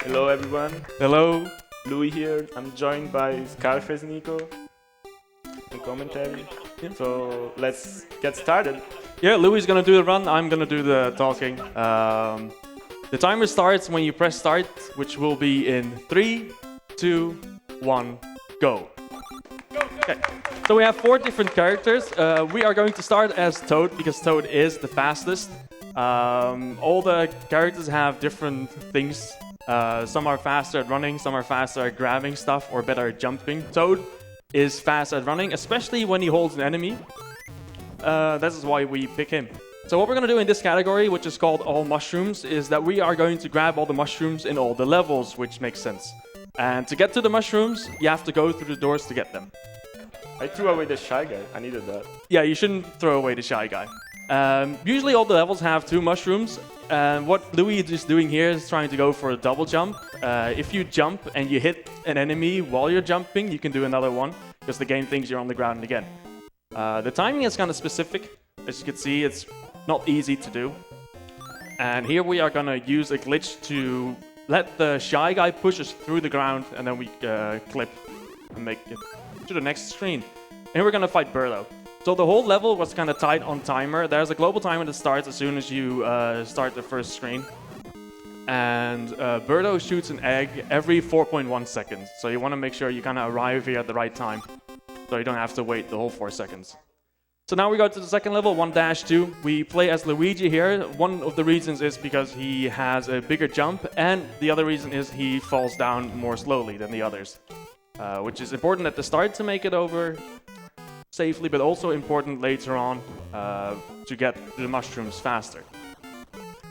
Hello everyone, Hello. Louis here. I'm joined by Scarface Nico in commentary. So let's get started. Yeah, Louis is gonna do the run. I'm gonna do the talking. The timer starts when you press start, which will be in 3, 2, 1, go. Okay. So we have 4 different characters. We are going to start as Toad because Toad is the fastest. All the characters have different things. Some are faster at running, some are faster at grabbing stuff, or better at jumping. Toad is fast at running, especially when he holds an enemy. This is why we pick him. So what we're going to do in this category, which is called all mushrooms, is that we are going to grab all the mushrooms in all the levels, which makes sense. And to get to the mushrooms, you have to go through the doors to get them. I threw away the Shy Guy. I needed that. Yeah, you shouldn't throw away the Shy Guy. Usually all the levels have 2 mushrooms. And what Louis is doing here is trying to go for a double jump. If you jump and you hit an enemy while you're jumping, you can do another one, because the game thinks you're on the ground again. The timing is kind of specific. As you can see, it's not easy to do. And here we are going to use a glitch to let the Shy Guy push us through the ground, and then we clip and make it to the next screen. And here we're going to fight Birdo. So the whole level was kind of tight on timer. There's a global timer that starts as soon as you start the first screen. And Birdo shoots an egg every 4.1 seconds. So you want to make sure you kind of arrive here at the right time, so you don't have to wait the whole 4 seconds. So now we go to the second level, 1-2. We play as Luigi here. One of the reasons is because he has a bigger jump, and the other reason is he falls down more slowly than the others. Which is important at the start to make it over safely, but also important later on to get to the mushrooms faster.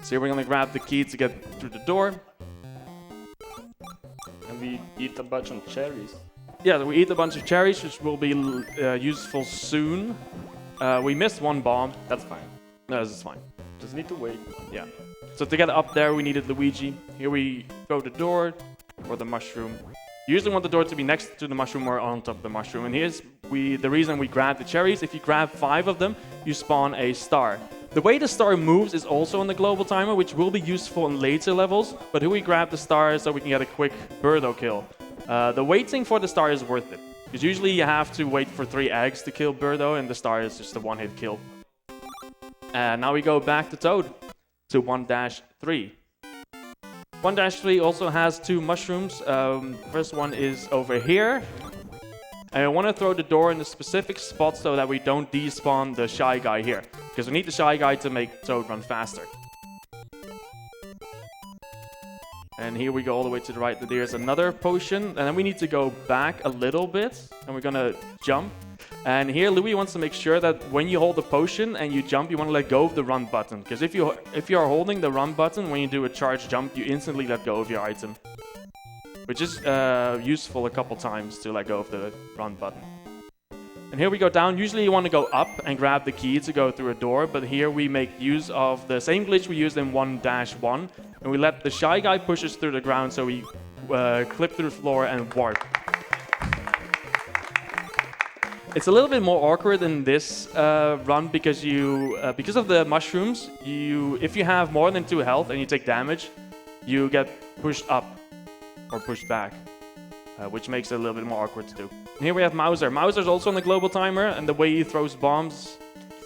So here we're going to grab the key to get through the door. And we eat a bunch of cherries. Yeah, we eat a bunch of cherries, which will be useful soon. We missed 1 bomb. That's fine. No, this is fine. Just need to wait. Yeah. So to get up there, we needed Luigi. Here we go the door or the mushroom. You usually want the door to be next to the mushroom or on top of the mushroom. And here's the reason we grab the cherries. If you grab 5 of them, you spawn a star. The way the star moves is also on the global timer, which will be useful in later levels. But here we grab the star so we can get a quick Birdo kill. The waiting for the star is worth it, because usually you have to wait for 3 eggs to kill Birdo, and the star is just a one-hit kill. And now we go back to Toad, to 1-3. 1-3 also has 2 mushrooms. First one is over here. And I want to throw the door in a specific spot so that we don't despawn the Shy Guy here, because we need the Shy Guy to make Toad run faster. And here we go all the way to the right. There's another potion. And then we need to go back a little bit. And we're going to jump. And here Louis wants to make sure that when you hold the potion and you jump, you want to let go of the run button. Because if you are holding the run button when you do a charge jump, you instantly let go of your item. Which is useful a couple times to let go of the run button. And here we go down. Usually you want to go up and grab the key to go through a door. But here we make use of the same glitch we used in 1-1. And we let the Shy Guy push us through the ground, so we clip through the floor and warp. It's a little bit more awkward in this run because because of the mushrooms, if you have more than 2 health and you take damage, you get pushed up or pushed back, which makes it a little bit more awkward to do. And here we have Mauser. Mauser's also on the global timer, and the way he throws bombs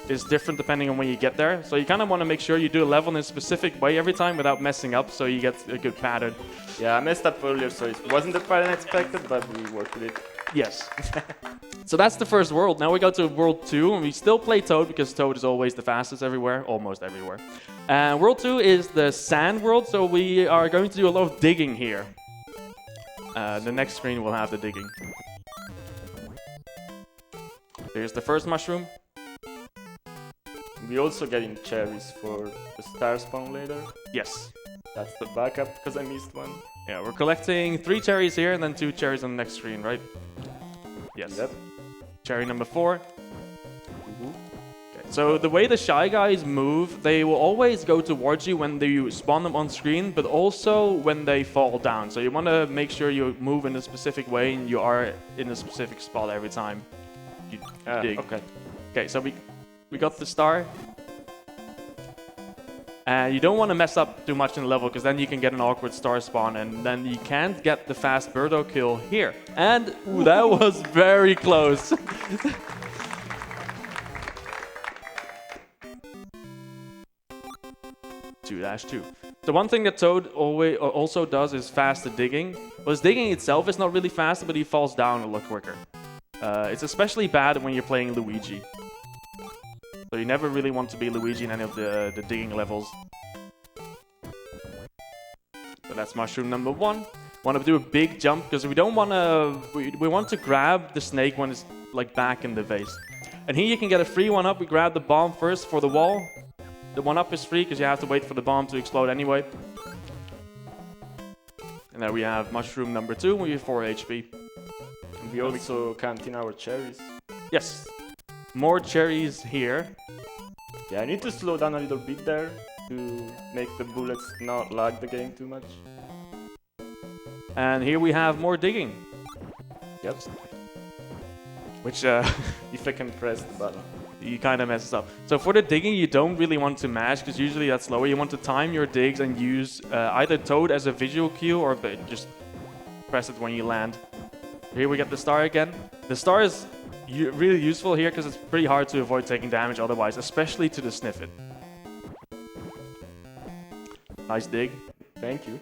is different depending on when you get there. So you kind of want to make sure you do a level in a specific way every time without messing up, so you get a good pattern. Yeah, I messed up earlier, so it wasn't the pattern I expected, but we worked with it. Yes. So that's the first world. Now we go to World 2, and we still play Toad because Toad is always the fastest everywhere, almost everywhere. And World 2 is the sand world, so we are going to do a lot of digging here. The next screen will have the digging. There's the first mushroom. We also getting cherries for the star spawn later. Yes. That's the backup, because I missed 1. Yeah, we're collecting 3 cherries here and then 2 cherries on the next screen, right? Yes. Yep. Cherry number 4. Okay. So the way the Shy Guys move, they will always go towards you when you spawn them on screen, but also when they fall down. So you want to make sure you move in a specific way and you are in a specific spot every time you dig. Okay. Okay, so we got the star. And you don't want to mess up too much in the level, because then you can get an awkward star spawn, and then you can't get the fast Birdo kill here. And ooh, that was very close. 2-2. The one thing that Toad also does is fast digging. Well, his digging itself is not really fast, but he falls down a lot quicker. It's especially bad when you're playing Luigi. So you never really want to be Luigi in any of the digging levels. So that's mushroom number 1. Want to do a big jump because we don't want to. We want to grab the snake when it's like back in the vase. And here you can get a free 1-up. We grab the bomb first for the wall. The 1-up is free because you have to wait for the bomb to explode anyway. And then we have mushroom number 2 with 4 HP. And we also count in our cherries. Yes. More cherries here. Yeah, I need to slow down a little bit there to make the bullets not lag the game too much. And here we have more digging. Yep. Which, if I can press the button. You kind of messes up. So for the digging, you don't really want to mash, because usually that's slower. You want to time your digs and use either Toad as a visual cue, or just press it when you land. Here we get the star again. The star is really useful here because it's pretty hard to avoid taking damage otherwise, especially to the Sniffit. Nice dig. Thank you.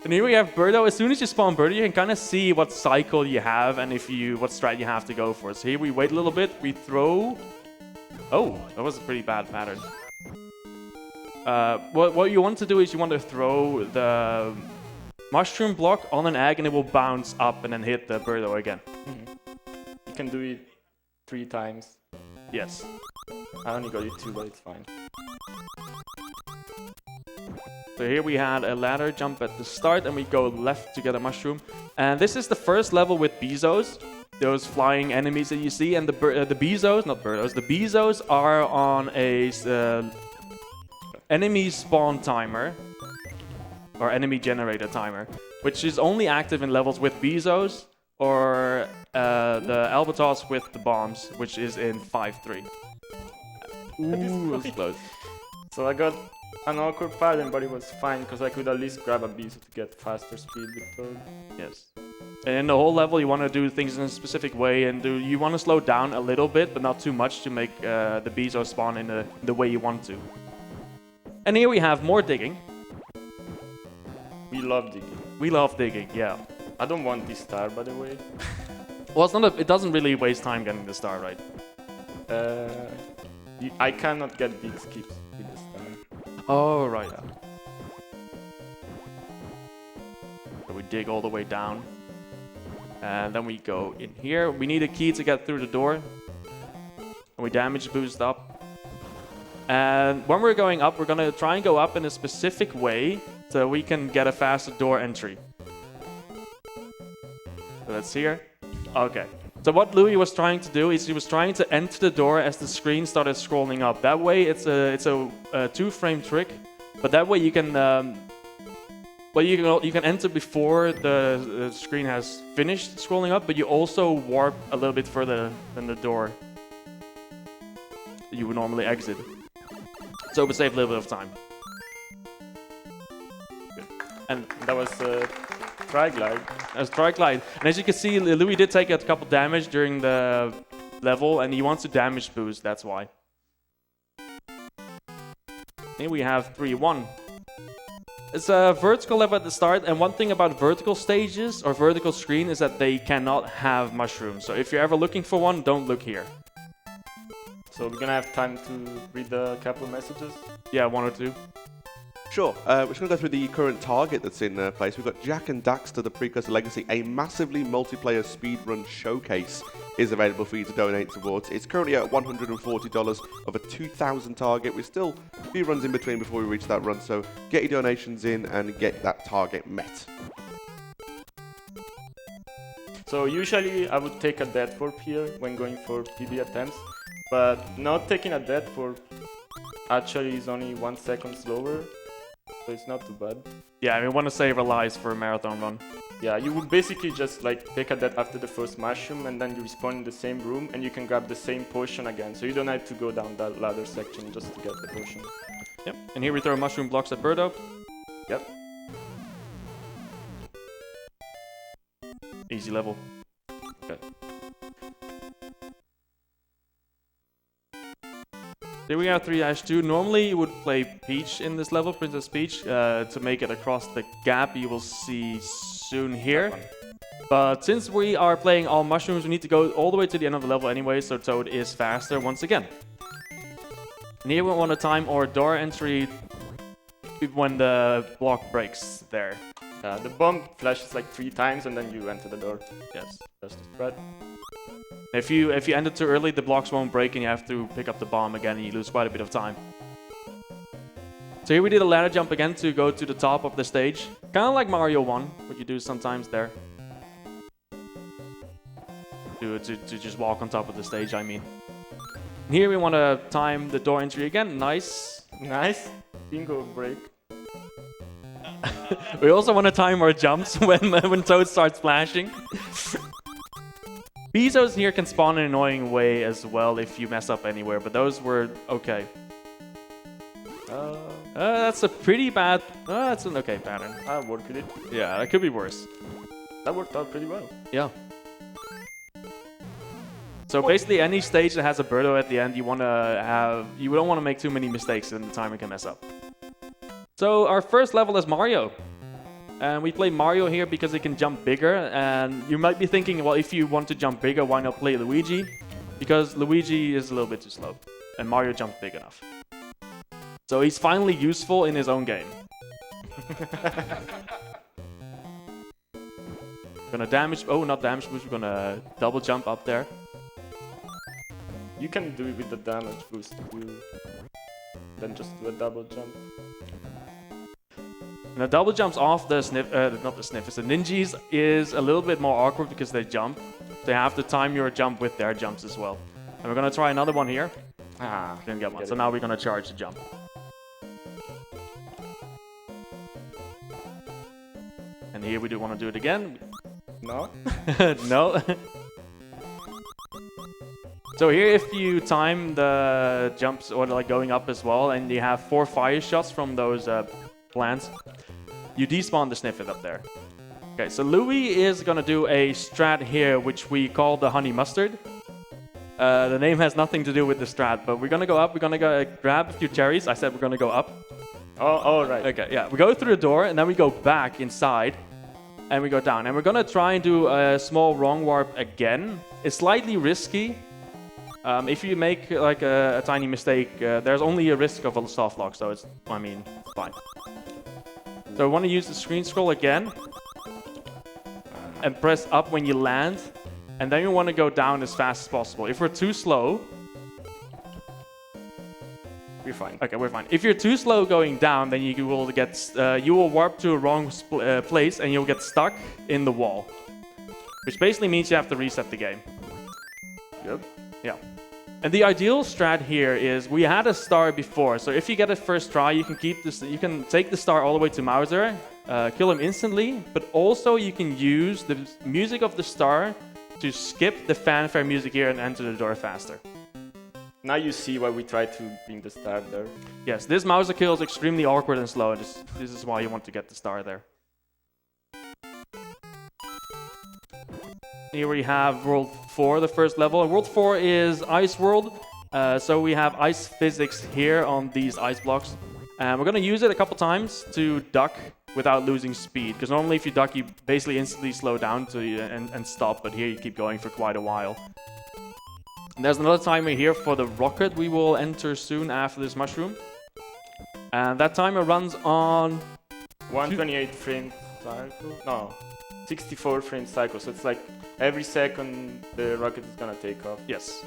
And here we have Birdo. As soon as you spawn Birdo, you can kind of see what cycle you have and what strat you have to go for. So here we wait a little bit, we throw... Oh, that was a pretty bad pattern. What you want to do is you want to throw the mushroom block on an egg and it will bounce up and then hit the Birdo again. You can do it 3 times. Yes. I only got it 2, but it's fine. So here we had a ladder jump at the start and we go left to get a mushroom. And this is the first level with Bezos, those flying enemies that you see. And the Bezos, not Birdos, the Bezos are on a enemy spawn timer, or enemy generator timer, which is only active in levels with Bezos or the Albatross with the bombs, which is in 5-3. Ooh, that was close. So I got an awkward pattern, but it was fine because I could at least grab a Bezo to get faster speed with Toad. Yes. And in the whole level, you want to do things in a specific way, and you want to slow down a little bit, but not too much to make the Bezo spawn in the way you want to. And here we have more digging. We love digging. We love digging, yeah. I don't want this star, by the way. Well, it's not it doesn't really waste time getting the star, right? I cannot get big skips with the star. Oh, right. So we dig all the way down. And then we go in here. We need a key to get through the door. And we damage boost up. And when we're going up, we're going to try and go up in a specific way so we can get a faster door entry. So that's here. Okay. So what Louis was trying to do is he was trying to enter the door as the screen started scrolling up. That way it's a 2-frame trick, but that way you can you can enter before the screen has finished scrolling up, but you also warp a little bit further than the door you would normally exit. So it would save a little bit of time. Good. And that was Tri-Glide. As Tri-Glide. And as you can see, Louis did take a couple damage during the level, and he wants to damage boost, that's why. Here we have 3-1. It's a vertical level at the start, and one thing about vertical stages or vertical screen is that they cannot have mushrooms. So if you're ever looking for one, don't look here. So we're gonna have time to read a couple messages? Yeah, 1 or 2. Sure. We're just going to go through the current target that's in place. We've got Jack and Daxter, the Precursor Legacy. A massively multiplayer speedrun showcase is available for you to donate towards. It's currently at $140 of a 2,000 target. We're still a few runs in between before we reach that run, so get your donations in and get that target met. So usually I would take a death warp here when going for PB attempts, but not taking a death warp actually is only 1 second slower. so it's not too bad. Yeah, we want to save our lives for a marathon run. Yeah, you would basically just like pick at that after the first mushroom, and then you respawn in the same room, and you can grab the same potion again. So you don't have to go down that ladder section just to get the potion. Yep. And here we throw mushroom blocks at Birdo. Yep. Easy level. Okay. Here we are 3-2. Normally you would play Peach in this level, Princess Peach, to make it across the gap you will see soon here. But since we are playing all mushrooms, we need to go all the way to the end of the level anyway, so Toad is faster once again. And here we want to time our door entry when the block breaks there. The bomb flashes like 3 times, and then you enter the door. Yes. That's the spread. If you end it too early, the blocks won't break and you have to pick up the bomb again and you lose quite a bit of time. So here we did a ladder jump again to go to the top of the stage. Kind of like Mario 1, what you do sometimes there. To just walk on top of the stage, I mean. And here we want to time the door entry again. Nice. Nice. Bingo break. We also want to time our jumps when Toad starts flashing. Bezos here can spawn in an annoying way as well if you mess up anywhere, but those were okay. That's a pretty bad... that's an okay pattern. I worked with it. Yeah, that could be worse. That worked out pretty well. Yeah. So basically any stage that has a Birdo at the end, you want to have... You don't want to make too many mistakes and the timer can mess up. So our first level is Mario. And we play Mario here because he can jump bigger. And you might be thinking, well, if you want to jump bigger, why not play Luigi? Because Luigi is a little bit too slow. And Mario jumps big enough. So he's finally useful in his own game. Gonna damage... Oh, not damage boost. We're gonna double jump up there. You can do it with the damage boost too. Then just do a double jump. And the double jumps off the not the sniffers, the ninjas is a little bit more awkward because they jump. They have to time your jump with their jumps as well. And we're gonna try another one here. Didn't get one. So now we're gonna charge the jump. And here we do want to do it again. No? No. So here if you time the jumps or like going up as well and you have 4 fire shots from those plants, you despawn the Sniffit up there. Okay, so Louis is gonna do a strat here which we call the honey mustard. The name has nothing to do with the strat, but we're gonna go up, we're gonna go grab a few cherries. I said we're gonna go up. Oh, right. Okay, yeah, we go through the door and then we go back inside and we go down. And we're gonna try and do a small wrong warp again. It's slightly risky. If you make like a tiny mistake, there's only a risk of a soft lock, so it's, I mean, fine. So I want to use the screen scroll again and press up when you land, and then you want to go down as fast as possible. If we're too slow, we're fine. Okay, we're fine. If you're too slow going down, then you will get you will warp to a wrong place and you'll get stuck in the wall, which basically means you have to reset the game. Yep. Yeah. And the ideal strat here is we had a star before, so if you get it first try, you can keep this. You can take the star all the way to Mauser, kill him instantly, but also you can use the music of the star to skip the fanfare music here and enter the door faster. Now you see why we tried to bring the star there. Yes, this Mauser kill is extremely awkward and slow. This is why you want to get the star there. Here we have World 4, the first level. And World 4 is Ice World. So we have ice physics here on these ice blocks. And we're going to use it a couple times to duck without losing speed. Because normally if you duck, you basically instantly slow down and stop. But here you keep going for quite a while. And there's another timer here for the rocket we will enter soon after this mushroom. And that timer runs on... 128 frame cycle? No, 64 frame cycle. So it's like every second the rocket is gonna take off. Yes.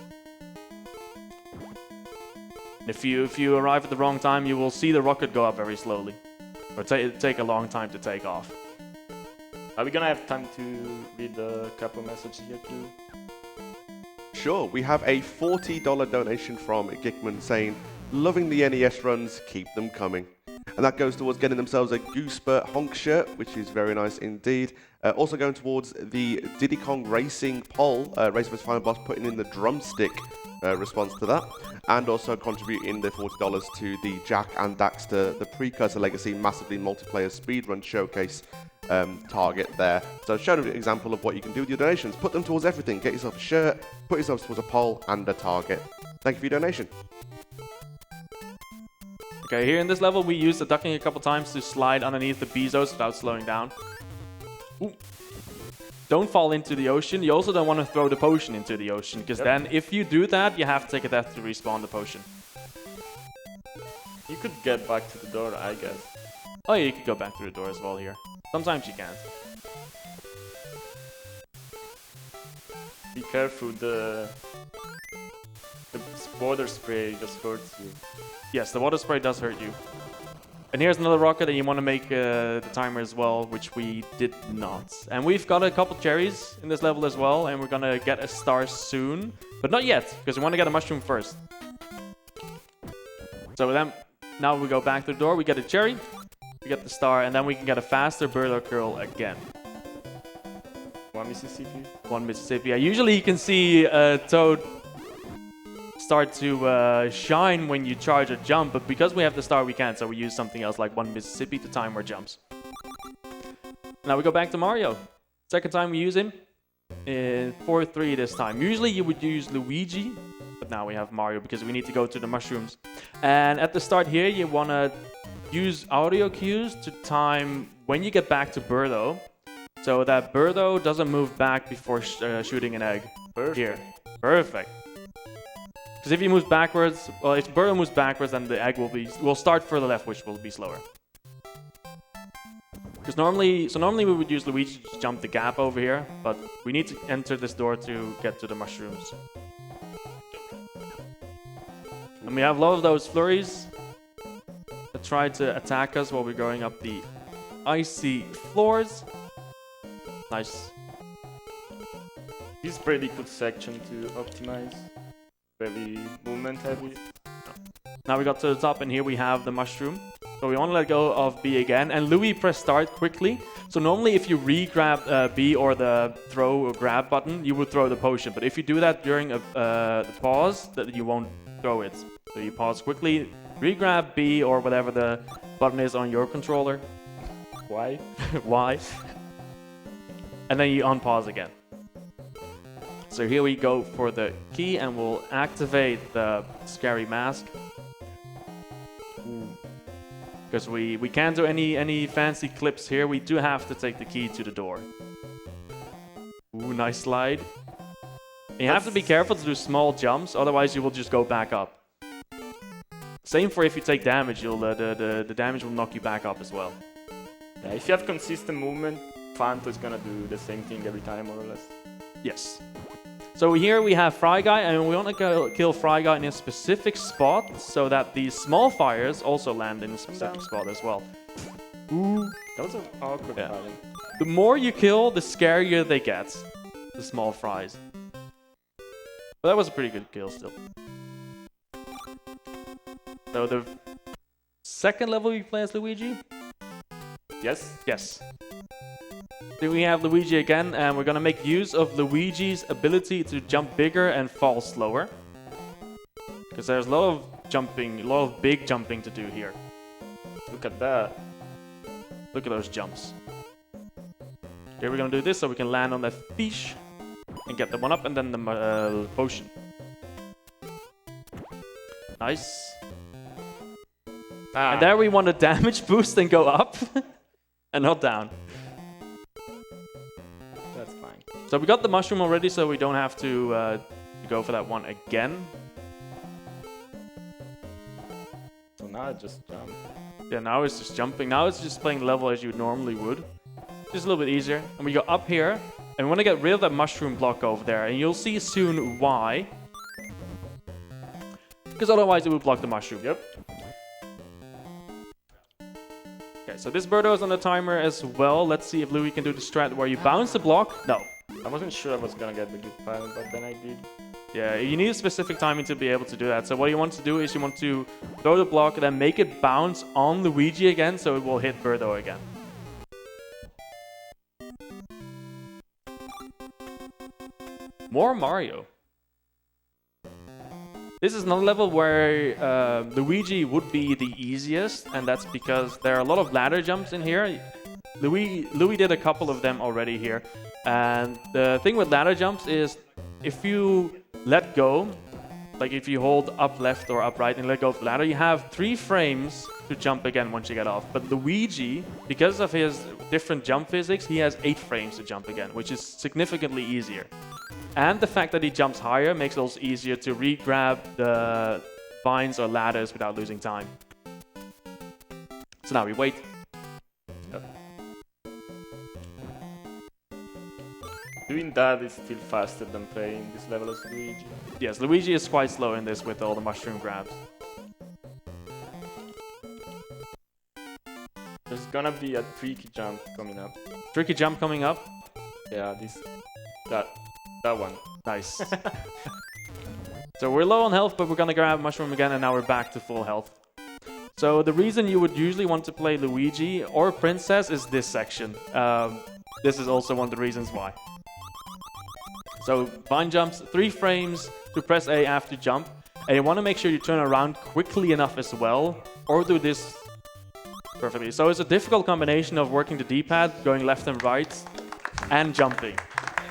If you arrive at the wrong time, you will see the rocket go up very slowly. Or take a long time to take off. Are we gonna have time to read a couple messages here too? Sure, we have a $40 donation from Gickman saying, loving the NES runs, keep them coming. and that goes towards getting themselves a Goosebert Honk shirt, which is very nice indeed. Also going towards the Diddy Kong Racing poll, Race vs Final Boss, putting in the drumstick response to that, and also contributing the $40 to the Jack and Daxter, the Precursor Legacy massively multiplayer speedrun showcase target there. So showing an example of what you can do with your donations. Put them towards everything. Get yourself a shirt, put yourself towards a poll and a target. Thank you for your donation. Okay, here in this level, we use the ducking a couple times to slide underneath the Bezos without slowing down. Ooh. Don't fall into the ocean. You also don't want to throw the potion into the ocean, because then if you do that, you have to take a death to respawn the potion. You could get back to the door, I guess. Oh yeah, you could go back through the door as well here. Sometimes you can't. Be careful, the water spray just hurts you. Yes, the water spray does hurt you. And here's another rocket, and you want to make the timer as well, which we did not. And we've got a couple cherries in this level as well, and we're gonna get a star soon. But not yet, because we want to get a mushroom first. So then, now we go back to the door, we get a cherry, we get the star, and then we can get a faster Burlo curl again. One Mississippi? One Mississippi. Yeah, usually you can see Toad start to shine when you charge a jump, but because we have the star we can't, so we use something else like one Mississippi to time our jumps. Now we go back to Mario. Second time we use him in 4-3 this time. Usually you would use Luigi, but now we have Mario because we need to go to the mushrooms. And at the start here you want to use audio cues to time when you get back to Birdo, so that Birdo doesn't move back before shooting an egg. Perfect. Here. Perfect. Because if he moves backwards, well, if Birdo moves backwards, then the egg will start further left, which will be slower. Because normally we would use Luigi to jump the gap over here, but we need to enter this door to get to the mushrooms. And we have a lot of those flurries that try to attack us while we're going up the icy floors. Nice. This is pretty good section to optimize. Very movement heavy. Now we got to the top, and here we have the mushroom. So we want to let go of B again, and Louis press start quickly. So normally if you re-grab B or the throw or grab button, you would throw the potion. But if you do that during the pause, that you won't throw it. So you pause quickly, re-grab B or whatever the button is on your controller. Why? Why? And then you unpause again. So here we go for the key, and we'll activate the scary mask. Because we can't do any fancy clips here. We do have to take the key to the door. Ooh, nice slide. And you have to be careful to do small jumps, otherwise you will just go back up. Same for if you take damage, the damage will knock you back up as well. Yeah, if you have consistent movement, Fanto is gonna do the same thing every time, more or less. Yes. So here we have Fry Guy, and we want to kill Fry Guy in a specific spot so that these small fires also land in a specific spot as well. Ooh, that was an awkward firing. The more you kill, the scarier they get, the small fries. But that was a pretty good kill still. So the second level we play as Luigi? Yes? Yes. Then we have Luigi again, and we're gonna make use of Luigi's ability to jump bigger and fall slower. Because there's a lot of jumping, a lot of big jumping to do here. Look at that. Look at those jumps. Here we're gonna do this so we can land on that fish and get the one up, and then the potion. Nice. And there we want a damage boost and go up and not down. That's fine. So we got the mushroom already, so we don't have to go for that one again. So now I just jump. Yeah, now it's just jumping. Now it's just playing the level as you normally would. Just a little bit easier. And we go up here, and we want to get rid of that mushroom block over there. And you'll see soon why. Because otherwise it will block the mushroom. Yep. Okay, so this Birdo is on the timer as well. Let's see if Louis can do the strat where you bounce the block. No. I wasn't sure I was gonna get the good pile, but then I did. Yeah, you need a specific timing to be able to do that. So what you want to do is you want to throw the block and then make it bounce on Luigi again so it will hit Birdo again. More Mario. This is another level where Luigi would be the easiest, and that's because there are a lot of ladder jumps in here. Louis did a couple of them already here. And the thing with ladder jumps is if you let go, like if you hold up left or up right and let go of the ladder, you have 3 frames to jump again once you get off. But Luigi, because of his different jump physics, he has 8 frames to jump again, which is significantly easier. And the fact that he jumps higher makes it also easier to re-grab the vines or ladders without losing time. So now we wait. Doing that is still faster than playing this level as Luigi. Yes, Luigi is quite slow in this with all the mushroom grabs. There's gonna be a tricky jump coming up. Tricky jump coming up? Yeah, that one. Nice. So we're low on health, but we're gonna grab mushroom again, and now we're back to full health. So the reason you would usually want to play Luigi or Princess is this section. This is also one of the reasons why. So vine jumps, 3 frames to press A after jump, and you want to make sure you turn around quickly enough as well, or do this perfectly. So it's a difficult combination of working the D-pad, going left and right, and jumping.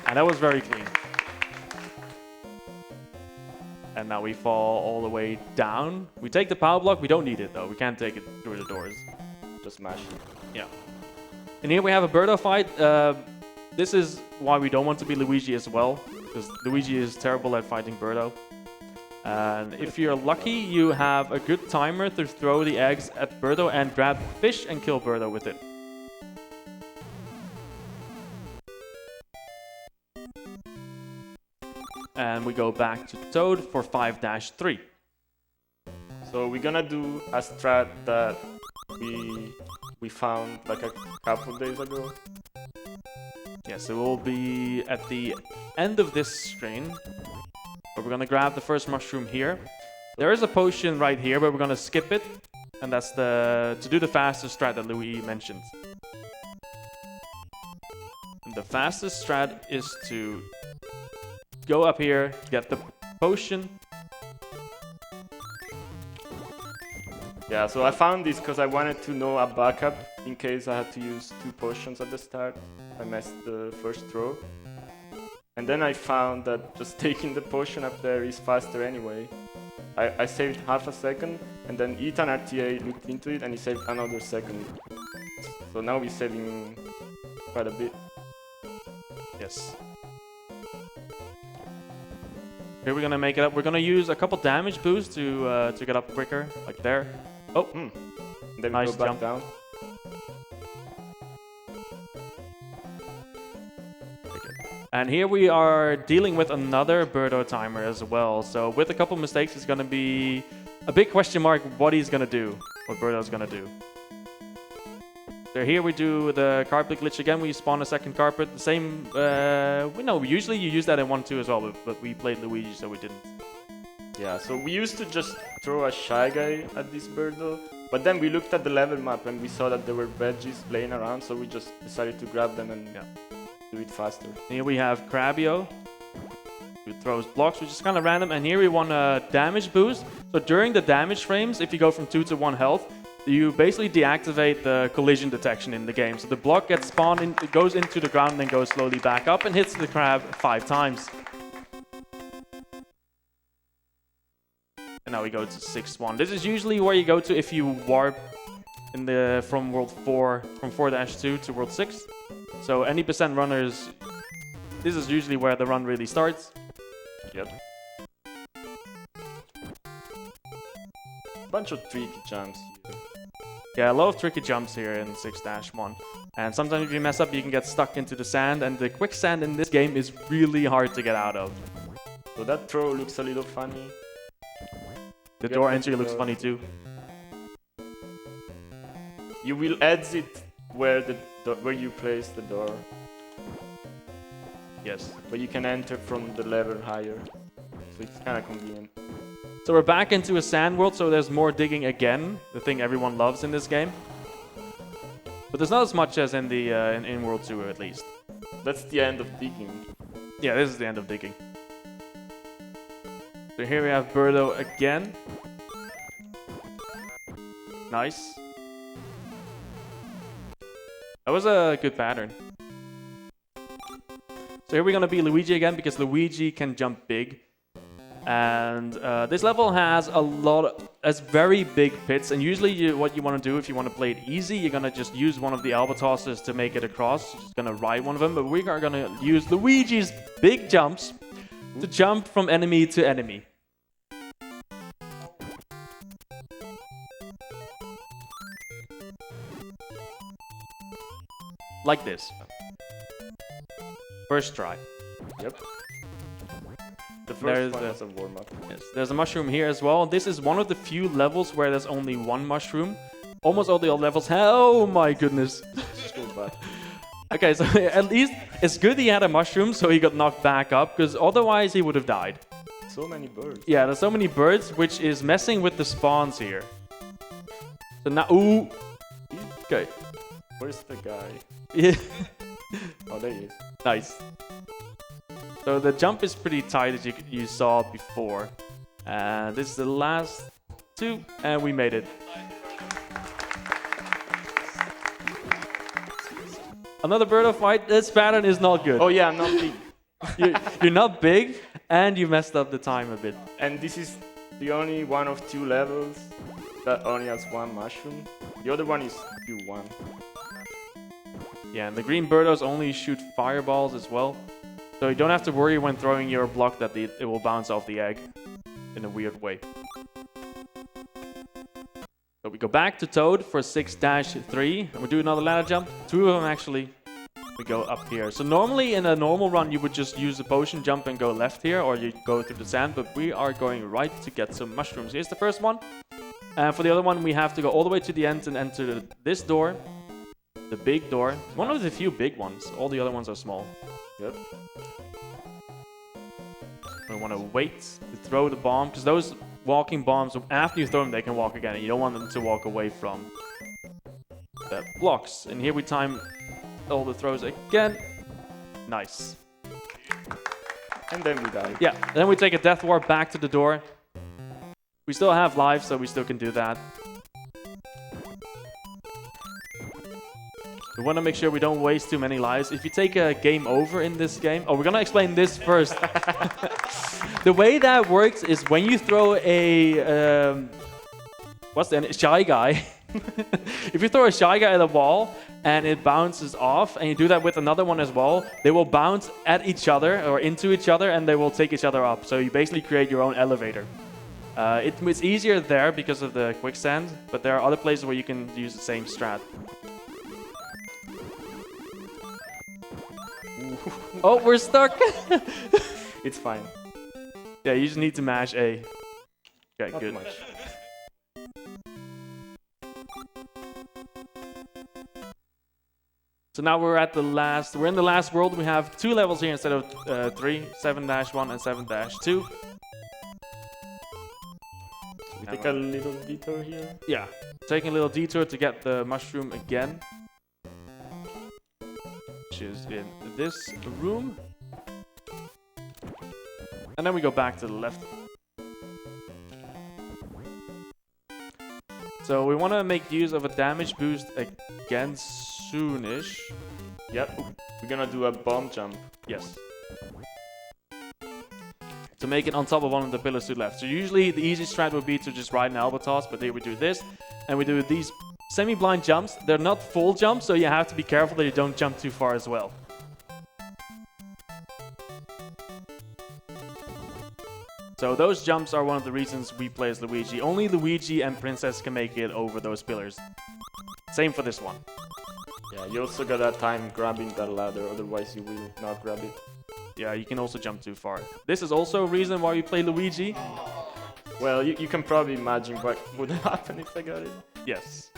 And that was very clean. And now we fall all the way down. We take the power block, we don't need it though, we can't take it through the doors. Just mash it. Yeah. And here we have a Birdo fight. This is why we don't want to be Luigi as well, because Luigi is terrible at fighting Birdo. And if you're lucky, you have a good timer to throw the eggs at Birdo and grab fish and kill Birdo with it. And we go back to Toad for 5-3. So we're gonna do a strat that we found like a couple days ago. Yeah, so we'll be at the end of this screen. But we're gonna grab the first mushroom here. There is a potion right here, but we're gonna skip it. And that's to do the fastest strat that Louis mentioned. And the fastest strat is to go up here, get the potion. Yeah, so I found this because I wanted to know a backup in case I had to use 2 potions at the start. I missed the first throw. And then I found that just taking the potion up there is faster anyway. I saved half a second, and then Ethan RTA looked into it and he saved another second. So now we're saving quite a bit. Yes. Here we're gonna make it up. We're gonna use a couple damage boosts to get up quicker, like there. Oh, And then nice we go back jump. down. And here we are dealing with another Birdo timer as well. So with a couple mistakes, it's gonna be a big question mark what he's gonna do, what Birdo's gonna do. So here we do the carpet glitch again. We spawn a second carpet. The same. Usually you use that in 1-2 as well, but we played Luigi, so we didn't. Yeah, so we used to just throw a Shy Guy at this Birdo, but then we looked at the level map and we saw that there were veggies laying around, so we just decided to grab them and do it faster. Here we have Crabio, who throws blocks, which is kind of random. And here we want a damage boost. So during the damage frames, if you go from 2 to 1 health, you basically deactivate the collision detection in the game. So the block gets spawned, it goes into the ground and then goes slowly back up and hits the crab 5 times. And now we go to 6-1. This is usually where you go to if you warp from World 4, from 4-2 to World 6. So any percent runners, this is usually where the run really starts. Yep. Bunch of tricky jumps here. Yeah, a lot of tricky jumps here in 6-1. And sometimes if you mess up, you can get stuck into the sand. And the quicksand in this game is really hard to get out of. So that throw looks a little funny. The door entry looks funny too. You will exit where you place the door. Yes. But you can enter from the level higher. so it's kind of convenient. So we're back into a sand world, so there's more digging again, the thing everyone loves in this game. But there's not as much as in the in World 2 at least. That's the end of digging. Yeah, this is the end of digging. So here we have Birdo again. Nice. That was a good pattern. So here we're gonna be Luigi again because Luigi can jump big. And this level has has very big pits, and usually what you want to do if you want to play it easy, you're gonna just use one of the albatrosses to make it across. You're just gonna ride one of them, but we are gonna use Luigi's big jumps to jump from enemy to enemy. Like this. First try. Yep. The There's first one the- was a warm-up. Yes, there's a mushroom here as well. This is one of the few levels where there's only one mushroom. Almost all the other levels have... Oh my goodness. So bad. Okay, so at least it's good he had a mushroom so he got knocked back up, because otherwise he would have died. So many birds. Yeah, there's so many birds, which is messing with the spawns here. So now... Ooh! Okay. Where's the guy? Yeah. Oh, there he is. Nice. So the jump is pretty tight as you saw before. And this is the last two, and we made it. Another Birdo fight. This pattern is not good. Oh yeah, I'm not big. You're not big, and you messed up the time a bit. And this is the only one of two levels that only has one mushroom. The other one is Q1. Yeah, and the green Birdos only shoot fireballs as well. So you don't have to worry when throwing your block that it will bounce off the egg in a weird way. So we go back to Toad for 6-3, and we do another ladder jump. Two of them actually. We go up here. So normally in a normal run you would just use the potion jump and go left here, or you go through the sand, but we are going right to get some mushrooms. Here's the first one. And for the other one we have to go all the way to the end and enter this door. The big door. One of the few big ones. All the other ones are small. Yep. We want to wait to throw the bomb, because those walking bombs, after you throw them, they can walk again, and you don't want them to walk away from the blocks. And here we time all the throws again. Nice. And then we die. Yeah, and then we take a death warp back to the door. We still have life, so we still can do that. We want to make sure we don't waste too many lives. If you take a game over in this game... Oh, we're going to explain this first. The way that works is when you throw a... what's the... Shy Guy. If you throw a Shy Guy at a wall and it bounces off, and you do that with another one as well, they will bounce at each other or into each other, and they will take each other up. So you basically create your own elevator. It's easier there because of the quicksand, but there are other places where you can use the same strat. Oh, we're stuck! It's fine. Yeah, you just need to mash A. Okay, Not good. much. So now we're at the last... We're in the last world. We have 2 levels here instead of 3. 7-1 and 7-2. We take a little detour here. Yeah, taking a little detour to get the mushroom again. Which is in this room. And then we go back to the left. So we want to make use of a damage boost again soonish. Yep. We're gonna do a bomb jump. Yes. To make it on top of one of the pillars to the left. So usually the easy strat would be to just ride an albatross, but here we do this. And we do these semi-blind jumps. They're not full jumps, so you have to be careful that you don't jump too far as well. So those jumps are one of the reasons we play as Luigi. Only Luigi and Princess can make it over those pillars. Same for this one. Yeah, you also gotta time grabbing that ladder, otherwise you will not grab it. Yeah, you can also jump too far. This is also a reason why we play Luigi. Well, you can probably imagine what would happen if I got it. Yes.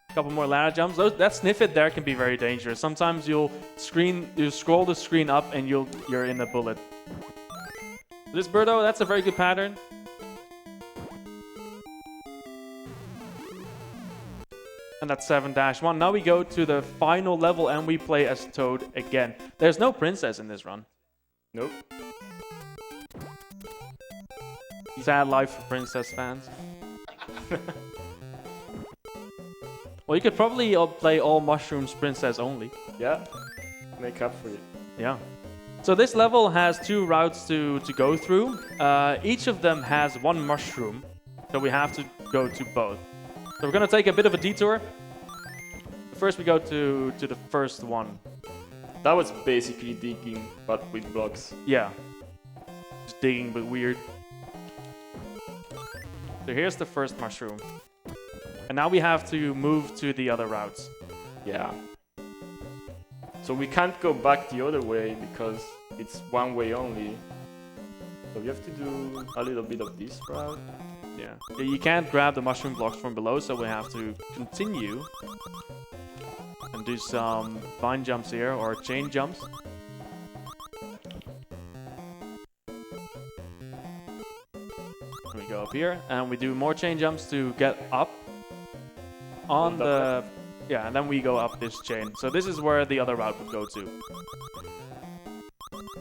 A couple more ladder jumps. That sniffet there can be very dangerous. Sometimes you scroll the screen up and you're in a bullet. This Birdo, that's a very good pattern. And that's 7-1. Now we go to the final level and we play as Toad again. There's no princess in this run. Nope. Sad life for princess fans. Well, you could probably play all mushrooms princess only. Yeah. Make up for it. Yeah. So this level has 2 routes to go through. Each of them has 1 mushroom. So we have to go to both. So we're going to take a bit of a detour. First we go to the first one. That was basically digging, but with blocks. Yeah. Just digging, but weird. So here's the first mushroom. And now we have to move to the other routes. Yeah. So we can't go back the other way because it's one way only. So we have to do a little bit of this route. Yeah. You can't grab the mushroom blocks from below, so we have to continue and do some vine jumps here, or chain jumps. We go up here, and we do more chain jumps to get up on the... Yeah, and then we go up this chain. So this is where the other route would go to.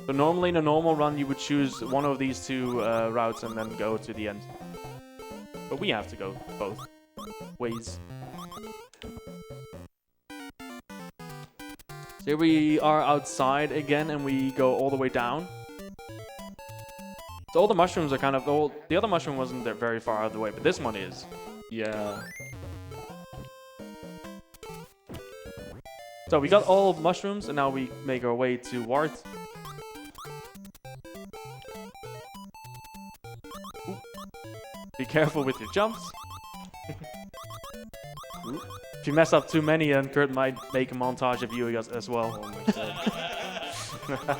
So normally in a normal run, you would choose one of these 2 routes and then go to the end. But we have to go both ways. So here we are outside again, and we go all the way down. So all the mushrooms are kind of... The other mushroom wasn't there very far out of the way, but this one is. Yeah. So we got all mushrooms, and now we make our way to Wart. Ooh. Be careful with your jumps. If you mess up too many, then Kurt might make a montage of you as well. Oh my god.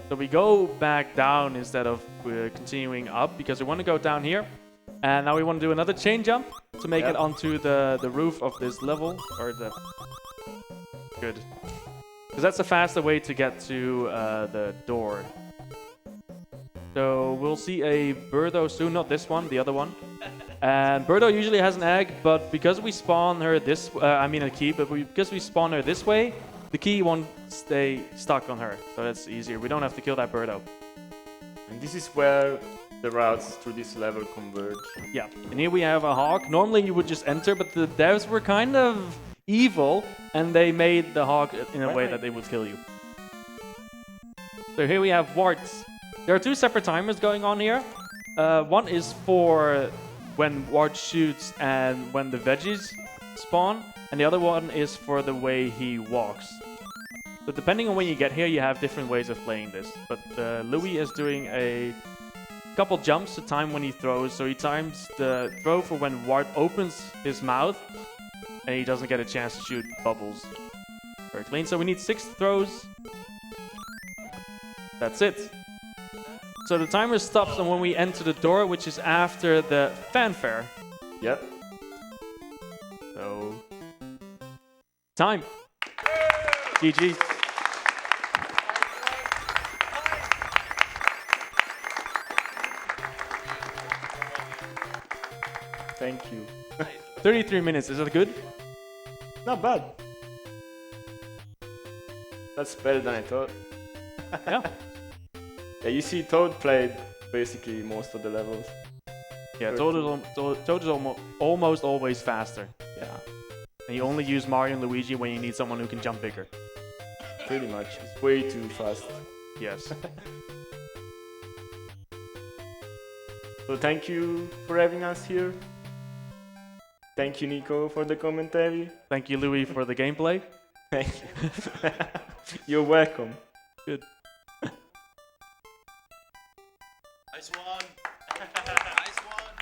So we go back down instead of continuing up because we want to go down here. And now we want to do another chain jump to make it onto the roof of this level. Or the... Good. Because that's a faster way to get to the door. So we'll see a Birdo soon, not this one, the other one. And Birdo usually has an egg, but because we spawn her this... I mean a key, but because we spawn her this way, the key won't stay stuck on her. So that's easier. We don't have to kill that Birdo. And this is where the routes through this level converge. Yeah. And here we have a hawk. Normally you would just enter, but the devs were kind of evil, and they made the hawk in a way that they would kill you. So here we have Warts. There are 2 separate timers going on here. One is for when Wart shoots and when the veggies spawn, and the other one is for the way he walks. So depending on when you get here, you have different ways of playing this. But Louis is doing a couple jumps to time when he throws, so he times the throw for when Wart opens his mouth, and he doesn't get a chance to shoot bubbles very clean. So we need 6 throws. That's it. So the timer stops on when we enter the door, which is after the fanfare. Yep. So... time. GG. Thank you. 33 minutes, is that good? Not bad. That's better than I thought. Yeah. Yeah, you see Toad played basically most of the levels. Yeah, Toad is almost always faster. Yeah. And you only use Mario and Luigi when you need someone who can jump bigger. Pretty much. It's way too fast. Yes. So thank you for having us here. Thank you, Nico, for the commentary. Thank you, Louis, for the gameplay. Thank you. You're welcome. Good. Nice one. Nice one.